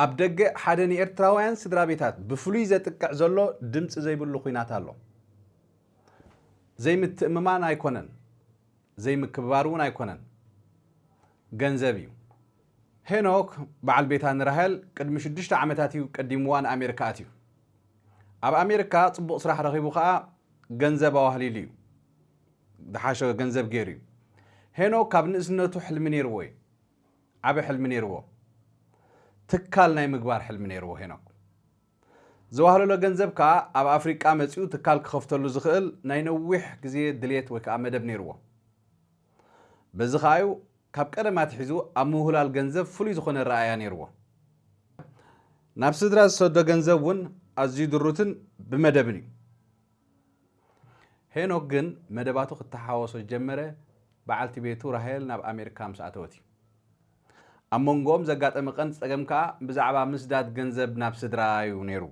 أبدأ حدا إرتراويان سدرابيتات بفلوي زتقع زلو دمص زي بلو خينات الله زي متأممان أيكونن زي مكبارون أيكونن جنزبيو هنوك بعل بيتان رهل قد مشدشت عمتاتيو قديموان أمريكاتيو أب أمريكا صبق صراح رغيبو خا جنزب أهليليو دحاشو جنزب جيريو هنوك كابنسنتو حلم نيروي عبي حلم نيرو تكال ناي مقبار حلم نيرو هنوك زواهلو له جنزب كا أب أفريقيا مصيو تكال كخفتلو زخيل ناي نوح غزي دليت وكا مدب نيرو بزخايو كاب قدمات حيزو اموهلال ገንዘብ ፍሉይ ዝኾነ ረአያ ነይርዎ ናብ ስድራ ዝሰዶ ገንዘብ ውን ኣዝዩ ድሩትን ብመደብን እዩ ሄኖክ ግን መደባቱ ክተሓወሶ ጀመረ በዓልቲ ቤቱ ራሄል ናብ ኣሜሪካ ምስኣተወት እዩ ኣብ መንጎኦም ዘጋጠመ ቀንዲ ፀገም ከዓ ብዛዕባ ምስዳድ ገንዘብ ናብ ስድራ እዩ ነይሩ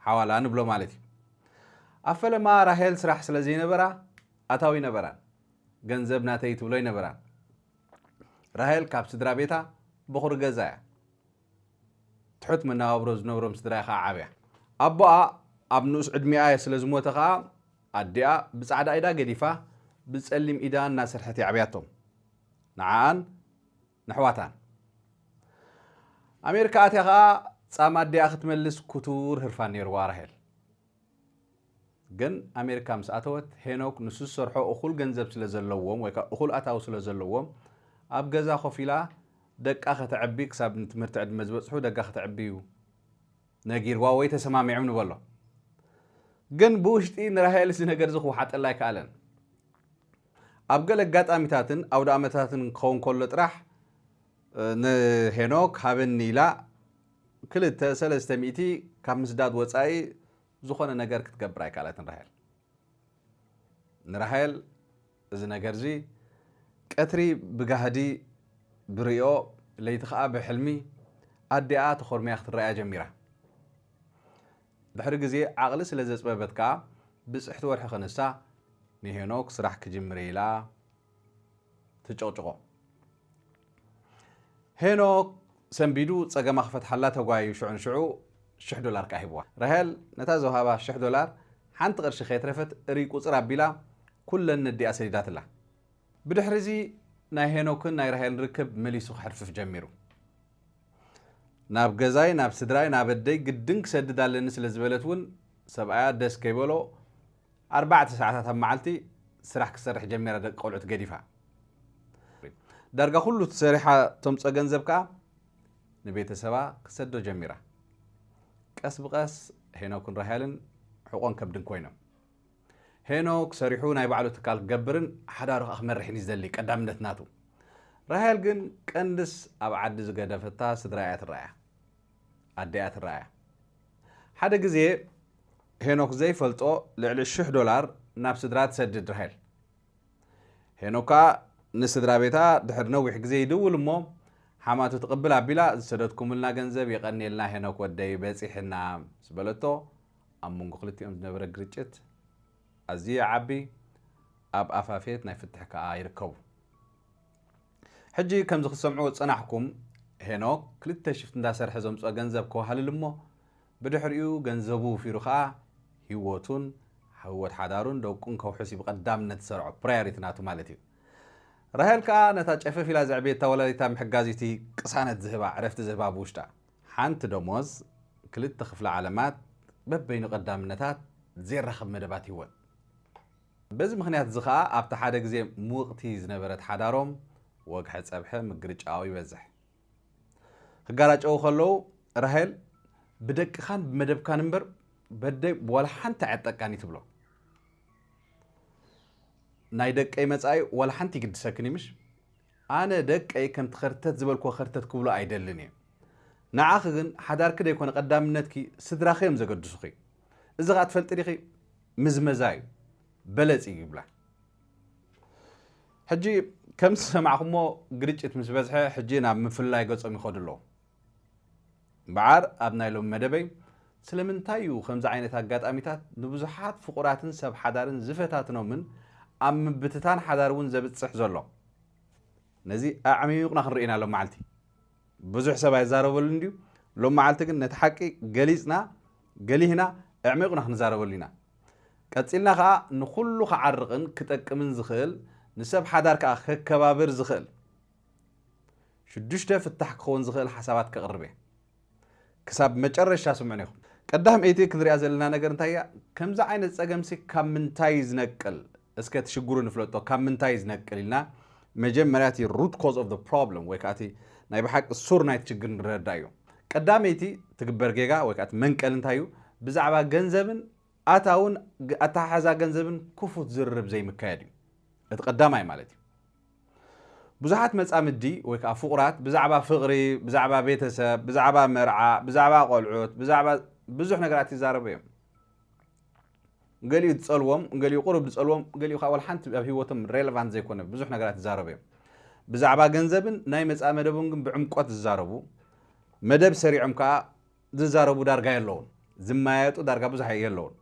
ሓዋላ ንብሎ ማለት እዩ ኣብ ፈለማ ራሄል ስራሕ ስለ ዘይነበራ ኣታዊ ነበራ ገንዘብ ናተይ ትብሎ ይነበራ راهل كاب سدرا بيتا بخور غزايا تحط من نابرو زنبرم سدرا خا عابيا ابا ابنوس ادمي اي سلازموتا خا اديا بصعدا ايدا غديفا بصليم ايدا ناصر حتي عبياتهم نعان نحواتان امريكا اتي خا صام اديا ختملس كتور هرفان نير وارهل ግን አሜሪካ ምስአተወት ሄኖክ ንሱ ሰርሖ እኹል ገንዘብ ስለዘለዎም ወይ እኹል አታው ስለዘለዎም ኣብ ገዛ ኾፊላ ደቃ ከተዕቢ ክሳብ ትምህርቲ ዕድመ ዝበፅሑ ደቃ ከተዕቢዩ ነጊርዋ ወይ ተሰማሚዑ ንበሎ ግን ብውሽጢ ንራሄል እዚ ነገር ዝኽዋሓጠላ ኣይከኣለን ኣብ ገለ ኣጋጣሚታትን ኣውደ ዓመታትን ክኸውን ከሎ ጥራሕ ንሄኖክ ሃበኒ ኢላ 2-300 ካብ ምስዳድ ወፃኢ ዝኾነ ነገር ክትገብር ኣይከኣለትን ራሄል ንራሄል እዚ ነገር እዚ ቀትሪ ብጋህዲ ብሪኦ ለይትኸኣ ብሕልሚ ኣዲኣ ተኾርሚያ ክትረአያ ጀሚራ ድሕሪ ግዜ ዓቕሊ ስለ ዘፅበበትካ ብፅሕቲ ወርሒ ክንሳ ንሄኖክ ስራሕ ክጅምር ኢላ ትጨቕጭቆ ሄኖክ ሰንቢዱ ፀገማ ክፈትሓላ ተጓዩ ሽዑ $1,000 ካሂብዋ ራሄል ነታ ዘውሃባ $1,000 ሓንቲ ቅርሺ ከይትረፈት እሪ ቁፅር ኣቢላ ኩለን ነዲኣ ሰዲዳትላ بدحرزي ناي هينوكن ناي راهل ركب مليسو حرفف جميرو ناب غزاي ناب سدراي ناب دي قدنك سددالن سلازبلتون سبعات دس كيبولو 4 ساعات معلتي سرح كسرح جميره دق قلعت قديفه درجه كله تسريحه تمص ገንዘብካ ንቤተሰባ ክሰዶ ጀሚራ ቀስ በቀስ ሄኖክን ራሄልን ሕቆን ከብድን ኮይኖም ሄኖክ ሰሪሑ ናይ ባዕሉ ትካል ገብርን ሓዳሩ ኣኽመርሕን ይዘሊ ቀዳምነት ናቱ ራሄል ግን ቀንድስ ኣብ ዓዲ ዝገደፈታ ስድራያት ራያ ኣዲያት ራያ ሓደ ግዜ ሄኖክ ዘይፈልጦ ልዕሊ $1,000 ናብ ስድራ ትሰድድ ራሄል ሄኖካ ንስድራ ቤታ ድሕሪ ነዊሕ ግዜ ይድውል እሞ ሓማቱ ትቕብል ኣቢላ ዝሰደድኩምልና ገንዘብ የቐኒልና ሄኖክ ወደይ በፂሕና ዝበለቶ ኣብ መንጎ ክልቲኦም ዝነበረ ግርጭት أزي عبي أب أفافيت نايفتح كايركو حجي كم زخ سمعوا صنعكم هنوك كلتا شفت ندا سرح زمص ገንዘብ كوهل لمو بدحريو ገንዘቡ في رخا هيوتون حوت حدارون دوكون كوحسي بقدامነት سرعو برايوريتي ناتو مالتي راهل كا نتا ጨፈፍ ኢላ زعبيت ተወላዲታ محጋዚቲ ቅሳነት ዝህባ عرفت ዝህባ بوشታ ሓንቲ ደሞዝ ክልተ ክፍለ ዓለማት በበይኑ ቀዳምነታት زيرخب مدبات هيوت بز مخنيات زخا ابتا حدا غزي موقتي زنبرت حداروم وقح صبح مغرጫው ይበዝሕ ክጋራጨው ከለው ራሄል بدقخان بمدبካን እንበር በደይ ወላ ሓንቲ ዓጠቃኒ ትብሎ ናይ ደቀይ መጻይ ወላ ሓንቲ ይግድሰክኒ ምሽ ኣነ ደቀይ ከም ትኸርተት ዝበልኮ ኸርተት ክብሎ አይደልኒ ንዓኽ ግን ሓዳርክ ደይኮነ ቀዳምነትኪ ስድራኸም ዘገድሱኺ እዚ ጋ ትፈልጥ ዲኺ مزمزاي بلصي يبلا حجي كم سمعكمو غريچت مس بزحه حجي ناب مفلاي ገጾም ይخدلو بعار ابنايلو مدبي سلمنتايو خمز عينت አጋጣሚታት ንብዙሓት ፍቁራትን ሰብ ሓዳርን ዝፈታትነው ምን ኣብ ምብትታን ሓዳርውን ዘብጽሕ ዘሎ ነዚ ኣዕሚቁና ክንርኢና ሎ ማዓልቲ ብዙሕ ሰብ ኣይዛረበሉ እንዲዩ لو معلتك نتحقي جليسنا جليهنا اعمقنا خنزاربلينا قصيلنا خا نخلو خعرقن كتقمن زخل نسب حدار كا كبابر زخل شدشته فتح كون زخل حسابات كقربه كسب مጨረሻ سمعنيكم قدام ايتي كنريا زلنا ነገር እንታያ ከምዛ አይነት ጸገምሲ ካምንታይ ዝነቅል እስከ ተሽጉሩ ንፍለጦ ካምንታይ ዝነቅልና መጀመሪያቲ root cause of the problem ወይካቲ ናይ በሐቅ ሱር ናይ ችግር ንረዳዩ ቀዳሜቲ ትግበር ጌጋ ወይካቲ መንቀል እንታዩ ብዛዕባ ገንዘብን አታውን አታሐዛ ገንዘብን ኩፉት ዝርብ ዘይ መካየድ እቲ ቀዳማይ ማለት ብዙሓት መጻምዲ ወይካ ፍቁራት ብዛዕባ ፍቅሪ ብዛዕባ ቤተሰብ ብዛዕባ መርዓ ብዛዕባ ቆልዑት ብዛዕባ ብዙሕ ነገራት ይዛረቡ እዮም ገሊኡ ጸልዎም ገሊኡ ቁርብ ጸልዎም ገሊኡ ካወል ሓንቲ ኣብ ህይወቶም ሬሌቫንት ዘይኮነ ብዙሕ ነገራት ይዛረቡ እዮም ብዛዕባ ገንዘብን ናይ መጻመደቡን ግን ብዕምቆት ይዛረቡ መደብ ሰሪዖም ከዓ ዝዛረቡ ዳርጋ የለውን ዝማያጡ ዳርጋ ብዙሕ የለውን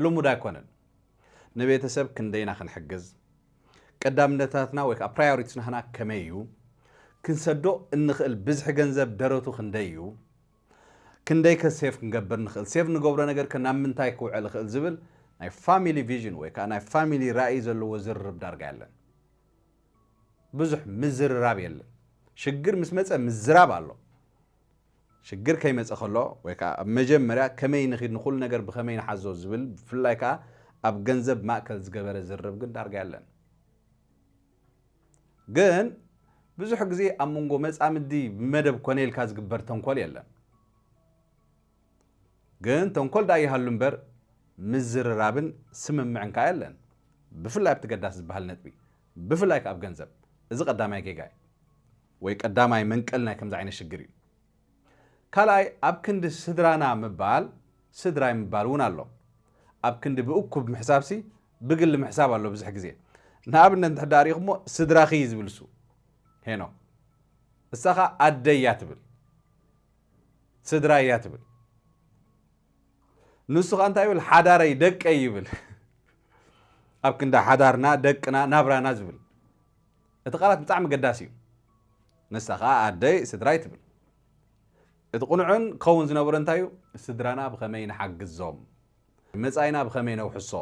ልሙድ ኣይኮነን ንቤተሰብ ክንደይና ክንሕግዝ ቀዳምነታትና ወይ ፕራዮሪቲስና ህና ከመዩ ክንሰዶ እንኽእል ብዙሕ ገንዘብ ደረቱ ክንደዩ ክንደይ ከሴፍ ክንገብር ንኽእል ሴፍ ንገብሮ ነገር ከናብ ምንታይ ክውዕል ንኽእል ዝብል ናይ ፋሚሊ ቪዥን ወይ ከዓ ናይ ፋሚሊ ራእይ ዘለዎ ዝርብ ዳርጋ የለን ብዙሕ ምዝርራብ የለን ሽግር ምስ መፀ ምዝራብ ኣሎ ሽግር ከይመፀ ከሎ ወይ ከዓ ኣብ መጀመርያ ከመይ ንኽእል ንኹሉ ነገር ብከመይ ንሓዞ ዝብል ብፍላይ ከዓ ኣብ ገንዘብ ማእከል ዝገበረ ዝርብ ግን ዳርጋ የለን ግን ብዙሕ ግዜ ኣብ መንጎ መጻምዲ ብመደብ ኮነ ኢልካ ዝግበር ተንኮል የለን ግን ተንኮል ዳ ይሃሉ እምበር ምዝርራብን ስምምዕን ከዓ የለን ብፍላይ ብትገዳስ ዝበሃል ነጥቢ ብፍላይ ካብ ገንዘብ እዚ ቀዳማይ ጌጋይ ወይ ቀዳማይ መንቀል ናይ ከምዚ ዓይነት ሽግር እዩ ካልኣይ ኣብ ክንዲ ስድራና ምባል ስድራይ ምባል እውን ኣሎ ኣብ ክንዲ ብእኩብ ምሕሳብሲ ብግሊ ምሕሳብ ኣሎ ብዙሕ ግዜ ንኣብነት እንተዳሪኹሞ ስድራኺ ዝብልሱ ሄኖ እሳኻ ኣደያ ትብል ስድራ እያ ትብል ንሱኻ እንታይ ይብል ሓዳረይ ደቀይ ይብል ኣብ ክንዳ ሓዳርና ደቅና ናብራና ዝብል እቲ ቃላት ብጣዕሚ ገዳሲ እዩ ንሳኻ ኣደይ ስድራይ ትብል እቲ ቁኑዕን ከውን ዝነበረ እንታይ እዩ ስድራና ብኸመይ ንሓግዞም መጻኢና ብኸመይ ነውሕሶ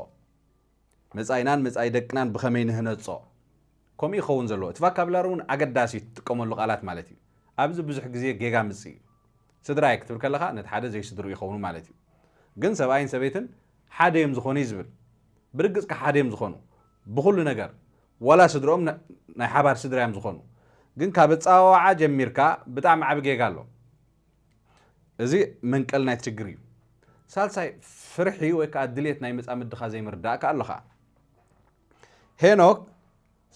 መጻኢናን መጻኢ ደቅናን ብኸመይ ንህነጾ ከምኡ ይኸውን ዘለዎ እቲ ቫካብላሪ እውን ኣገዳሲ ትጥቀመሉ ቃላት ማለት እዩ ኣብዚ ብዙሕ ግዜ ጌጋ ምጽ እዩ ስድራይ ክትብል ከለኻ ነቲ ሓደ ዘይስድሩ ይኸውን ማለት እዩ ግን ሰብኣይን ሰበይትን ሓደ እዮም ዝኾኑ ይዝብል ብርግጽ ሓደ እዮም ዝኾኑ ብኩሉ ነገር ወላ ስድሮኦም ናይ ሓባር ስድራ እዮም ዝኾኑ ግን ካብ ጻዋዓ ጀሚርካ ብጣዕሚ ዓቢ ጌጋ ኣሎ እዚ መንቀል ናይቲ ችግር እዩ ሳልሳይ ፍርሒ ወይ ከዓ ድሌት ናይ መጻምድኻ ዘይምርዳእካ ኣለኻ ሄኖክ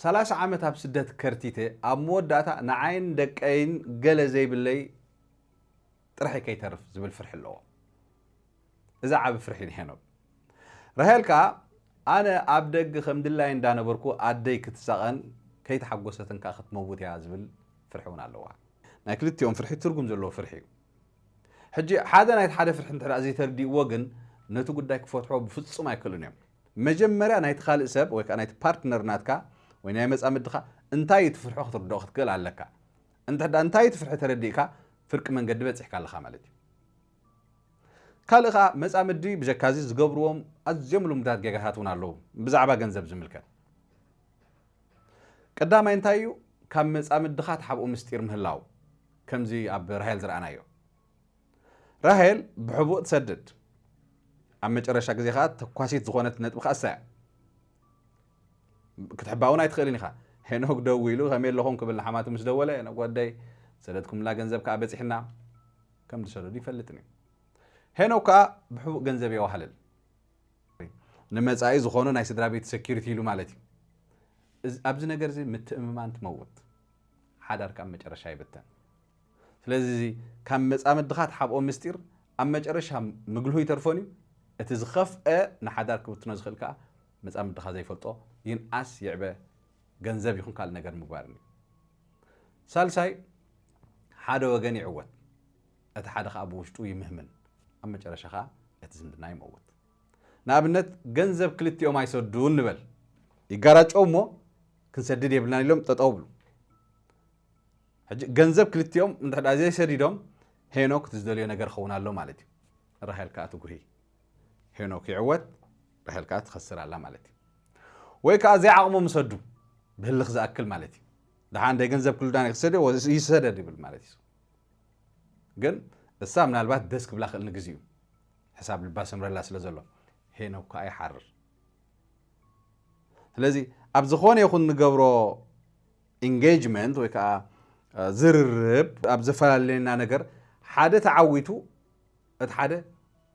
30 ዓመት ኣብ ስደት ከርቲተ ኣብ መወዳእታ ንዓይን ደቀይን ገለ ዘይብለይ ጥራሕ ከይተርፍ ዝብል ፍርሒ ኣለዎ እዛ ዓብ ፍርሒ ሄኖክ ራሄል ከዓ ኣነ ኣብ ደግ ከም ድላይ እንዳነበርኩ ኣደይ ክትሳቐን ከይተሓጎሰትን ከዓ ክትመውት እያ ዝብል ፍርሒ እውን ኣለዋ ናይ ክልቲኦም ፍርሒ ትርጉም ዘለዎ ፍርሒ እዩ ሕጂ ሓደ ናይቲ ሓደ ፍርሒ እንተዳ ዘይተረዲእዎ ግን ነቲ ጉዳይ ክፈትሖ ብፍጹም ኣይክእሉን እዮም መጀመርያ ናይቲ ካልእ ሰብ ወይ ከዓ ናይቲ ፓርትነር ናትካ ወይ ናይ መጻምድኻ እንታይ ትፍርሖ ክትርድኦ ክትክእል ኣለካ እንተዳ እንታይ ትፍርሒ ተረዲእካ ፍርቂ መንገዲ በፂሕካ ኣለኻ ማለት እዩ ካልእ ከዓ መጻምዲ ብጀካዚ ዝገብርዎም ኣዝዮም ልሙዳት ጌጋታት እውን ኣለዉ ብዛዕባ ገንዘብ ዝምልከት ቀዳማይ እንታይ እዩ ካብ መጻምድኻ ትሓብኡ ምስጢር ምህላው ከምዚ ኣብ ራሄል ዝረኣናዮ ራሄል ብሕቡእ ትሰድድ ኣብ መጨረሻ ግዜ ከዓ ተኳሲት ዝኾነት ነጥቢ ከዓ እሳያ ክትሕባ እውን ኣይትኽእልን ኢኻ ሄኖክ ደው ኢሉ ከመይ ኣለኹም ክብል ንሓማቱ ምስ ደወለ ነጓዳይ ሰደድኩምላ ገንዘብ ከዓ በፂሕና ከም ዝሰደዱ ይፈልጥን እዩ ሄኖክ ከዓ ብሕቡእ ገንዘብ የዋህልል ንመጻኢ ዝኾኑ ናይ ስድራ ቤት ሴኪሪቲ ኢሉ ማለት እዩ ኣብዚ ነገር እዚ ምትእምማን ትመውት ሓዳር ካብ መጨረሻ ይብተን ስለዚ ካብ መጻምድኻ ትሓብኦ ምስጢር ኣብ መጨረሻ ምግልሁ ይተርፎን እዩ እቲ ዝኸፍአ ንሓዳር ክብትኖ ዝኽእል ከዓ መጻምድኻ ዘይፈልጦ ይንኣስ ይዕበ ገንዘብ ይኹን ካልእ ነገር ምግባርን እዩ ሳልሳይ ሓደ ወገን ይዕወት እቲ ሓደ ከዓ ብውሽጡ ይምህምን ኣብ መጨረሻ ከዓ እቲ ዝምድና ይመውት ንኣብነት ገንዘብ ክልቲኦም ኣይሰዱን ንበል ይጋራጨው እሞ ክንሰድድ የብልናን ኢሎም ጠጠው ብሉ ሕጂ ገንዘብ ክልቲኦም እንተዳ ዘይሰዲዶም ሄኖክ ትዝደልዮ ነገር ኸውን ኣሎ ማለት እዩ ራሄል ከዓ ትጉሂ ሄኖክ ይዕወት ራሄል ከዓ ትኸስር ኣላ ማለት እዩ ወይ ከዓ ዘይዓቕሞ ምሰዱ ብህልኽ ዝኣክል ማለት እዩ ድሓን እንደ ገንዘብ ክሉ ዳን ይሰደድ ይብል ማለት እዩ ግን እሳ ምናልባት ደስ ክብላ ክእል ንግዚኡ ሕሳብ ልባ ሰምረላ ስለ ዘሎ ሄኖክ ከዓ ይሓርር ስለዚ ኣብ ዝኾነ ይኹን ንገብሮ ኢንጌጅመንት ወይ ከዓ ዝርርብ ኣብ ዘፈላለየና ነገር ሓደ ተዓዊቱ እቲ ሓደ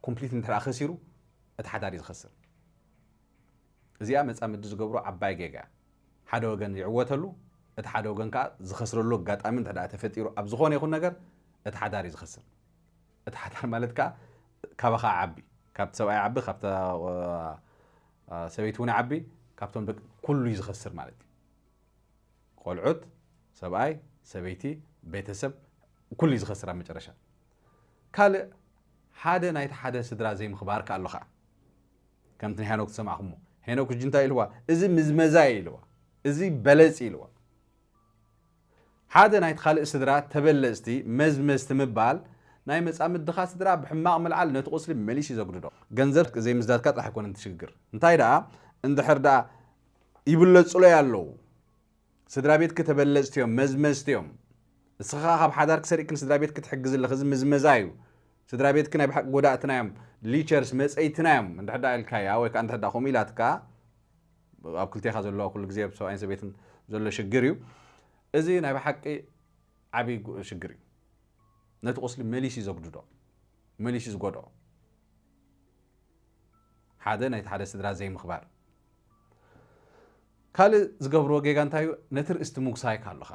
ኮምፕሊት እንተደኣ ኸሲሩ እቲ ሓዳር እዩ ዝኸስር እዚኣ መፃምዲ ዝገብሮ ዓባይ ጌጋ ሓደ ወገን ይዕወተሉ እቲ ሓደ ወገን ከዓ ዝኸስረሉ ኣጋጣሚ እንተደኣ ተፈጢሩ ኣብ ዝኾነ ይኹን ነገር እቲ ሓዳር እዩ ዝኸስር እቲ ሓዳር ማለት ከዓ ካባኻ ዓቢ ካብቲ ሰብኣይ ዓቢ ካብቲ ሰበይቲ እውን ዓቢ ካብቶም ደቂ ኩሉ እዩ ዝኸስር ማለት እዩ ቆልዑት ሰብኣይ ሰበይቲ ቤተሰብ ኩሉ እዩ ዝኸስር ኣብ መጨረሻ ካልእ ሓደ ናይቲ ሓደ ስድራ ዘይምኽባር ከ ኣሎ ከዓ ከምቲ ናይ ሄኖክ ትሰማዕኹሞ ሄኖክ እጂ እንታይ ኢልዋ እዚ ምዝመዛ ኢልዋ እዚ በለፂ ኢልዋ ሓደ ናይቲ ካልእ ስድራ ተበለፅቲ መዝመዝቲ ምባል ናይ መፃምድኻ ስድራ ብሕማቕ መልዓል ነቲ ቁስሊ መሊሽ ዘጉድዶ ገንዘብ ዘይምዝዳድካ ጥራሕ ኣይኮነን ትሽግር እንታይ ደኣ እንድሕር ደኣ ይብለፅሎ ኣለዉ ስድራ ቤትክ ተበለፅቲ እዮም መዝመዝቲ እዮም እስኻ ካብ ሓዳር ክሰሪእክን ስድራ ቤትክ ትሕግዝ ኣለኽ እዚ ምዝመዛ እዩ ስድራ ቤትክ ናይ ብሓቂ ጎዳእትና እዮም ሊቸርስ መፀይትና እዮም እንድሕር ደኣ ኢልካያ ወይ ከዓ እንድሕር ደኣ ከምኡ ኢላትካ ኣብ ክልቴኻ ዘሎ ኩሉ ግዜ ሰብኣይን ሰበይትን ዘሎ ሽግር እዩ እዚ ናይ ብሓቂ ዓብይ ሽግር እዩ ነቲ ቁስሊ መሊሽ ዘጉድዶ መሊሽ ዝጎድኦ ሓደ ናይቲ ሓደ ስድራ ዘይምኽባር ካልእ ዝገብርዎ ጌጋ እንታይ እዩ ነቲ ርእስቲ ምጉሳይ ካለኻ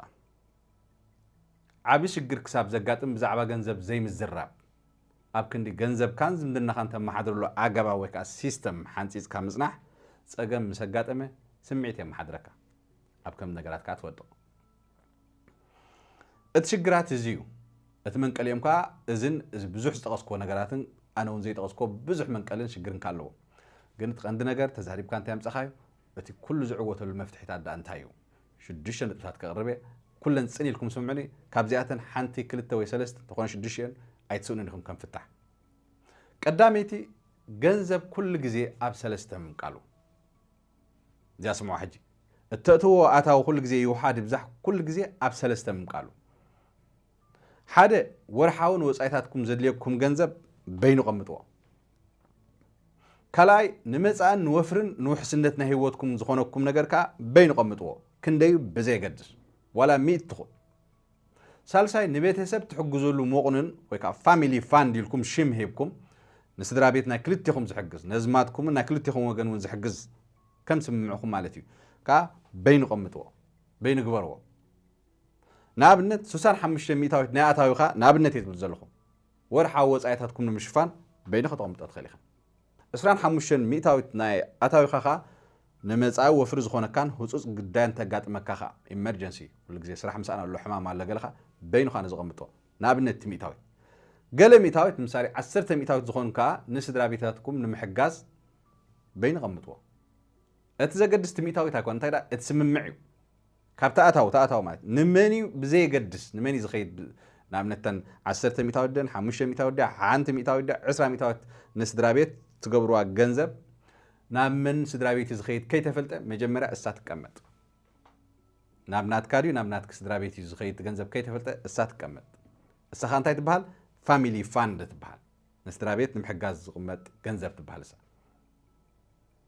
ዓብይ ሽግር ክሳብ ዘጋጥም ብዛዕባ ገንዘብ ዘይምዝራብ ኣብ ክንዲ ገንዘብካን ዝምድናኻ እንተመሓድረሉ ኣገባብ ወይ ከዓ ሲስተም ሓንፂፅካ ምፅናሕ ፀገም ምስ ኣጋጠመ ስምዒት የመሓድረካ ኣብ ከም ነገራት ከዓ ትወድቕ እቲ ሽግራት እዚ እዩ እቲ መንቀሊኦም ከዓ እዝን ብዙሕ ዝጠቐስክዎ ነገራትን ኣነ እውን ዘይጠቐስክዎ ብዙሕ መንቀልን ሽግርን ካለዎ ግን እቲ ቀንዲ ነገር ተዛሪብካ እንታይ ኣምፀኻዮ እቲ ኩሉ ዝዕወተሉ መፍትሒታት ዳ እንታይ እዩ 6 ነጥብታት ከቕርበ ኩለን ፅን ኢልኩም ስምዑኒ ካብዚኣተን ሓንቲ 2 ወይ 3 ተኾነ 6 ኣይትስኡንን ኢኹም ከም ፍታሕ ቀዳመይቲ ገንዘብ ኩሉ ግዜ ኣብ 3 ምንቃሉ እዚኣ ስምዖ ሕጂ እተእትዎ ኣታዊ ኩሉ ግዜ ይውሓድ ይብዛሕ ኩሉ ግዜ ኣብ 3 ምንቃሉ ሓደ ወርሓውን ወፃኢታትኩም ዘድልየኩም ገንዘብ በይኑ ቀምጥዎ ካልኣይ ንመፃን ንወፍርን ንውሕስነት ናይ ህይወትኩም ዝኾነኩም ነገር ከዓ በይኑ ቀምጥዎ ክንደዩ ብዘየገድስ ዋላ 100 ትኹን ሳልሳይ ንቤተሰብ ትሕግዘሉ መቑንን ወይ ከዓ ፋሚሊ ፋንድ ኢልኩም ሽም ሂብኩም ንስድራ ቤት ናይ ክልቲኹም ዝሕግዝ ነዝማትኩምን ናይ ክልቲኹም ወገን እውን ዝሕግዝ ከም ስምምዕኹም ማለት እዩ ከዓ በይኑ ቀምጥዎ በይኑ ግበርዎ ንኣብነት 65 ሚእታዊት ናይ ኣታዊኻ ንኣብነት እየ ዝብል ዘለኹም ወርሓዊ ወፃኢታትኩም ንምሽፋን በይኑ ከተቐምጦ ትኽእል ኢኻ 25 ሚእታዊት ናይ ኣታዊኻ ኸ ንመፃኢ ወፍሪ ዝኾነካን ህፁፅ ግዳይ እንተጋጥመካ ኸ ኢመርጀንሲ ኩሉ ግዜ ስራሕ ምሳና ኣሎ ሕማም ኣለ ገለኻ በይኑኻ ንዝቐምጦ ንኣብነት እቲ ሚእታዊት ገለ ሚእታዊት ምሳሌ 10 ሚእታዊት ዝኾኑ ከዓ ንስድራ ቤታትኩም ንምሕጋዝ በይኑ ቀምጥዎ እቲ ዘገድስ እቲ ሚእታዊት ኣይኮነ እንታይ ዳ እቲ ስምምዕ እዩ ካብቲ ኣታዊ ማለት ንመን ብዘየገድስ ንመን ዝኸይድ ንኣብነተን 10 ሚእታዊት ደን 5 ሚእታዊት ዳ 1 ሚእታዊት ዳ 20 ሚእታዊት ንስድራ ቤት ትገብርዋ ገንዘብ ናብ መን ስድራ ቤት ዝኸይድ ከይተፈልጠ መጀመርያ እሳ ትቀመጥ ናብ ናትካ ድዩ ናብ ናትክ ስድራ ቤት ዝኸይድ ገንዘብ ከይተፈልጠ እሳ ትቀመጥ እሳኻ እንታይ ትበሃል ፋሚሊ ፋንድ ትበሃል ንስድራ ቤት ንምሕጋዝ ዝቕመጥ ገንዘብ ትበሃል እሳ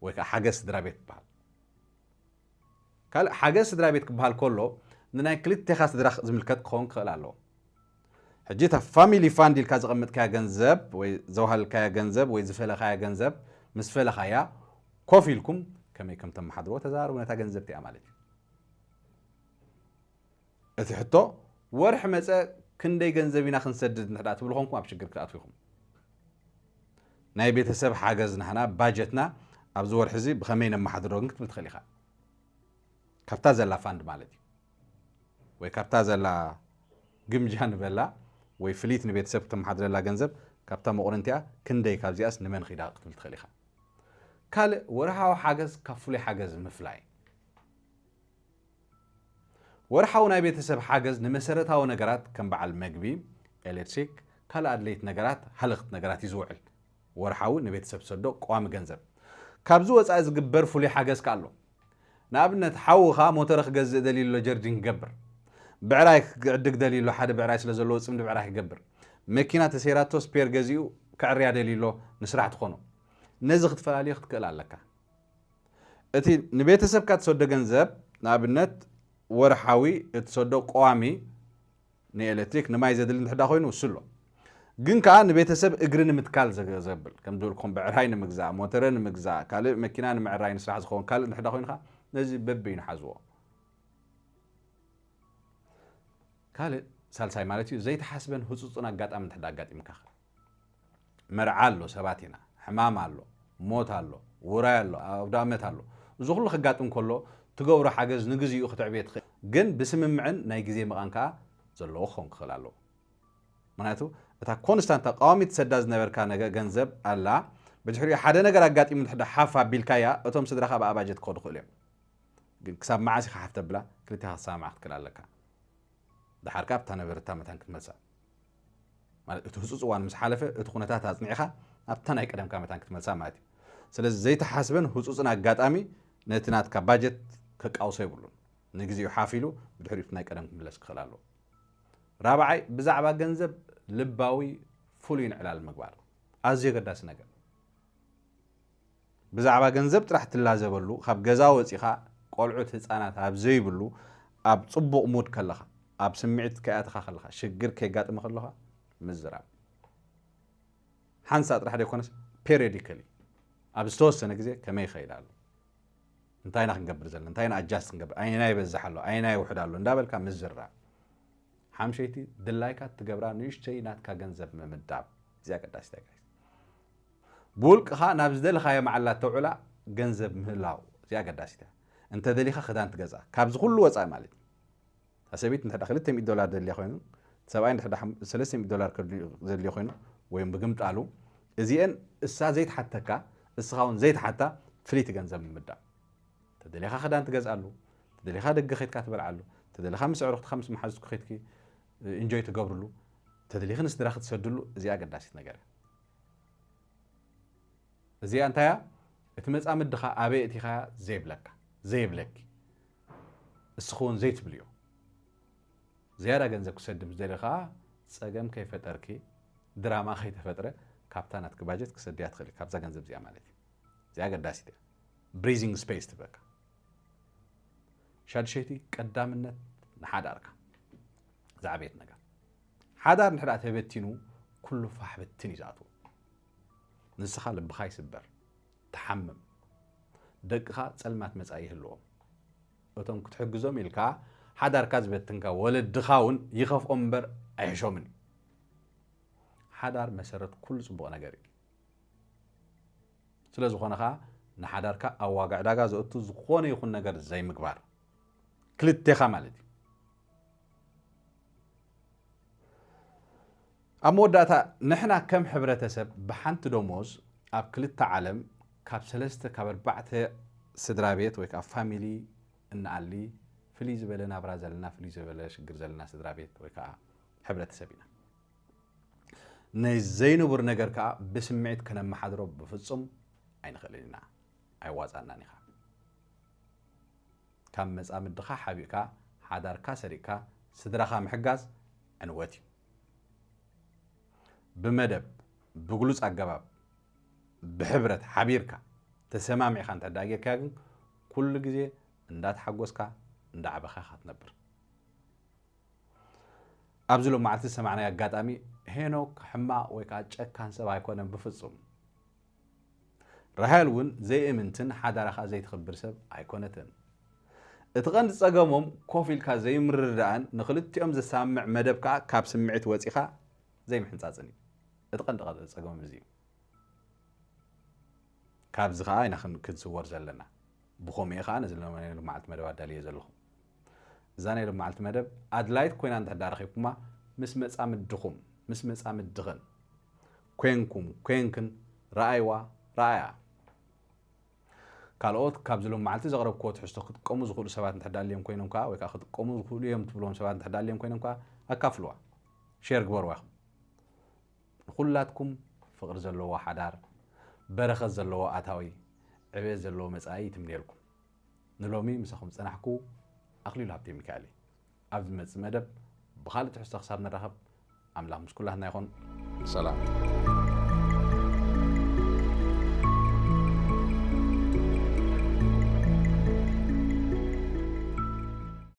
ወይ ከዓ ሓገዝ ስድራ ቤት ትበሃል ካልእ ሓገዝ ስድራ ቤት ክበሃል ከሎ ንናይ ክልቴኻ ስድራ ዝምልከት ክኸውን ክኽእል ኣለዎ ሕጂ እታ ፋሚሊ ፋንድ ኢልካ ዝቐመጥካያ ገንዘብ ወይ ዘውሃልካያ ገንዘብ ወይ ዝፈለኻያ ገንዘብ ምስ ፈለኻያ ኮፍ ኢልኩም ከመይ ከም ተመሓድርዎ ተዛረቡ ነታ ገንዘብቲ እያ ማለት እዩ እቲ ሕቶ ወርሒ መፀ ክንደይ ገንዘብ ኢና ክንሰድድ እንተዳ ትብሉ ኾንኩም ኣብ ሽግር ክትኣትዉ ኢኹም ናይ ቤተሰብ ሓገዝ ናህና ባጀትና ኣብዚ ወርሒ እዚ ብኸመይ ነመሓድሮ ግን ክትብል ትኽእል ኢኻ ካብታ ዘላ ፋንድ ማለት እዩ ወይ ካብታ ዘላ ግምጃ ንበላ ወይ ፍሊት ንቤተሰብ ክትመሓድረላ ገንዘብ ካብታ መቑርንቲያ ክንደይ ካብዚኣስ ንመን ኺዳ ክትብል ትኽእል ኢኻ ካልእ ወርሓዊ ሓገዝ ካብ ፍሉይ ሓገዝ ምፍላይ ወርሓዊ ናይ ቤተሰብ ሓገዝ ንመሰረታዊ ነገራት ከም በዓል መግቢ ኤሌክትሪክ كلا أدليت نجارات حلقت نجارات يزوعل ورحاول نبيت سب صدق قوام جنزب كابزو وصاز جبر فولي حاجز كالو نابنا تحوخا موترخ جز دليل جردين جبر بعرايك عندك دليل حدا بعراي سلازلو صمد بعرايك جبر ماكينه تسيراتو سبير جزيو كعريا دليلو نسرع تخونو نزغت فلالي خدكل عليك اتي نبيتسب كتصد ገንዘብ نابنت ورحاوي تصدق قوامي نيلتيك نماي زدل نحدا خوينو وسلو ግን ከአ ንቤተሰብ እግርን ምትካል ዘብል ከም ዝብልኩም ብዕራይ ንምግዛእ ሞተርን ንምግዛእ ካልእ መኪና ንምዕራይ ንስራሕ ዝኸውን ካልእ ንሕዳ ኮይንካ ነዚ በበይኑ ሓዝዎ ካልእ ሳልሳይ ማለት እዩ ዘይተሓስበን ህፁፅን ኣጋጣሚ ንሕዳ ኣጋጢምካ መርዓ ኣሎ ሰባት ኢና ሕማም ኣሎ ሞት ኣሎ ውራይ ኣሎ ኣውዳመት ኣሎ እዚ ኩሉ ክጋጥም ከሎ ትገብሮ ሓገዝ ንግዚኡ ክትዕብየት ግን ብስምምዕን ናይ ግዜ ምቓን ከዓ ዘለዎ ክኸውን ክኽእል ኣለዎ ምክንያቱ እታ ኮንስታንት قوامي تسدد نبركا نجا جنزب الله بجحري حدا نجار أقاتي من حدا حافة بالكايا أتوم صدرها بقى باجت كود خليهم كسب معاسي خافت بلا كلتها سامعت كلا لك ده حركات أنا برتا متان كنت مسا ما تحسوس وان مش حلفة تخونتها تازنيخها أبتنا هيك أدم كامتان كنت مسا ماتي سلز زي تحاسبن خصوصا أقات أمي نتنات كباجت كأوصي بلون نجزي حافلو بجحري تنايك أدم كملش خلالو رابعي بزعبا جنزب لباوي فولين على المقبار أزي قداس نجا بزعبا جنزب ترحت اللازم بلو خاب جزاوة إخا قلعت هسانات أب زي بلو أب صبق مود كلها أب سمعت كأت خلها شجر كجات مخلها مزرع حنسات راح يكونس periodically أب ستوس سنة كذا كما يخيلالو انتاينا خنقبر زل انتاينا أجاس خنقبر أينا يبزحلو أينا يوحدالو ندابل كم مزرع حمشيتي دلايكات تجبرا نيش شيء نات كجنزب ممداب زي كده استاجي بولك خا نابزدل خايا مع الله تعالى جنزب مهلاو زي كده استا انت دليخه خدان تجزا كابز كله وصاي مالك حسبيت انت دخلت $100 دلي خوينو سبعين تحت $300 دلي خوينو وين بقمت قالو ازين اسا زيت حتى كا اسخاون زيت حتى فريت جنزب ممداب تدليخه خدان تجزالو تدليخه دق خيت كاتبلعلو تدليخه مسعر خمس محاز خيتكي انجوي تقبرلو تدليخ نستراخ تسدلو زي اقداسيت ነገር زي انتيا اتمص امدخا ابيتيخا زيبلك اسخون زيت بليو زياده ገንዘብ كسدم زيلخا صقم كيفطركي دراما خي تفطره كابتانات كباجت كسديات خلي كابزا ገንዘብ زي مالتي زي اقداسيت بريزنج سبيس تبقى شادشيتي قدامነት نحدارك زعبيت نجا حدار نحرات هبتينو كله فحبتني ذاته نسخة لبخاي سبر تحمم دقها سلمات مسايه اللوم وتم كتحجزهم يلكا حدار كذبتنكا ولد دخاون يخاف أمبر أيشومني حدار مسرت كل صبغ نجاري سلازو خانخا نحدار كا أو واقع داغا زوتو زخوني يخون نجار زي مكبار كلت تخا مالتي أموداتا نحنا كم حبرتسب بحنت دوموز أب كلت عالم كاب سلسته كاب أربعة سدرابيت ويك أب فاميلي إن علي فليز بلنا برازلنا فليز بلا شجر زلنا سدرابيت ويك حبرتسبينا نزينو برنجر كا بسمعت كنا محضرب بفصم عين خلينا عواز عنا نخا كم مزام الدخا حبيكا حدار كاسريكا سدرخا محجاز عنواتي بمدب بقلوس أجباب بحبرة حبيركا تسمامي خان تداجي كاغن كل جزء ندات حجوسكا ندع بخاخات نبر أبزلو معلتي سمعنا يا قدامي هنوك حما ويكاج كان سبا يكون بفصم رهالون زي امنتن حدا رخا زي تخبر سب ايكونتن اتغن صقمهم كوفيلكا زي مردان نخلتيهم زسامع مدبكا كاب سمعت وصيخا زي محنصاصني اتقن دقه صقمهم زي كاب زخا ينخن كنسور زلنا بخومي خا نزلنا معلت مدب داليه زلخم زاني معلت مدب ادلايت كوين انت دارخيكما مس مصام الدخم مس مصام الدغن كوينكم كوينكن رايوا رايا ካልኦት ካብ ዝሎም ማዓልቲ ዘቕረብክዎ ትሕዝቶ ክትጥቀሙ ዝኽእሉ ሰባት እንተዳልዮም ኮይኖም ከዓ ወይ ከዓ ክትጥቀሙ ዝኽእሉ እዮም ትብሎም ሰባት እንተዳልዮም ኮይኖም ከዓ ኣካፍልዋ ሼር ግበርዋ ኢኹም ንኹላትኩም ፍቕሪ ዘለዎ ሓዳር በረኸት ዘለዎ ኣታዊ ዕብየት ዘለዎ መጻኢ ትምንየልኩም ንሎሚ ምሳኹም ፀናሕኩ ኣኽሊሉ ሃብቴ ሚካኤል ኣብ ዝመጽእ መደብ ብኻልእ ትሕዝቶ ክሳብ ንራኸብ ኣምላኽ ምስ ኩላትና ይኹን ሰላም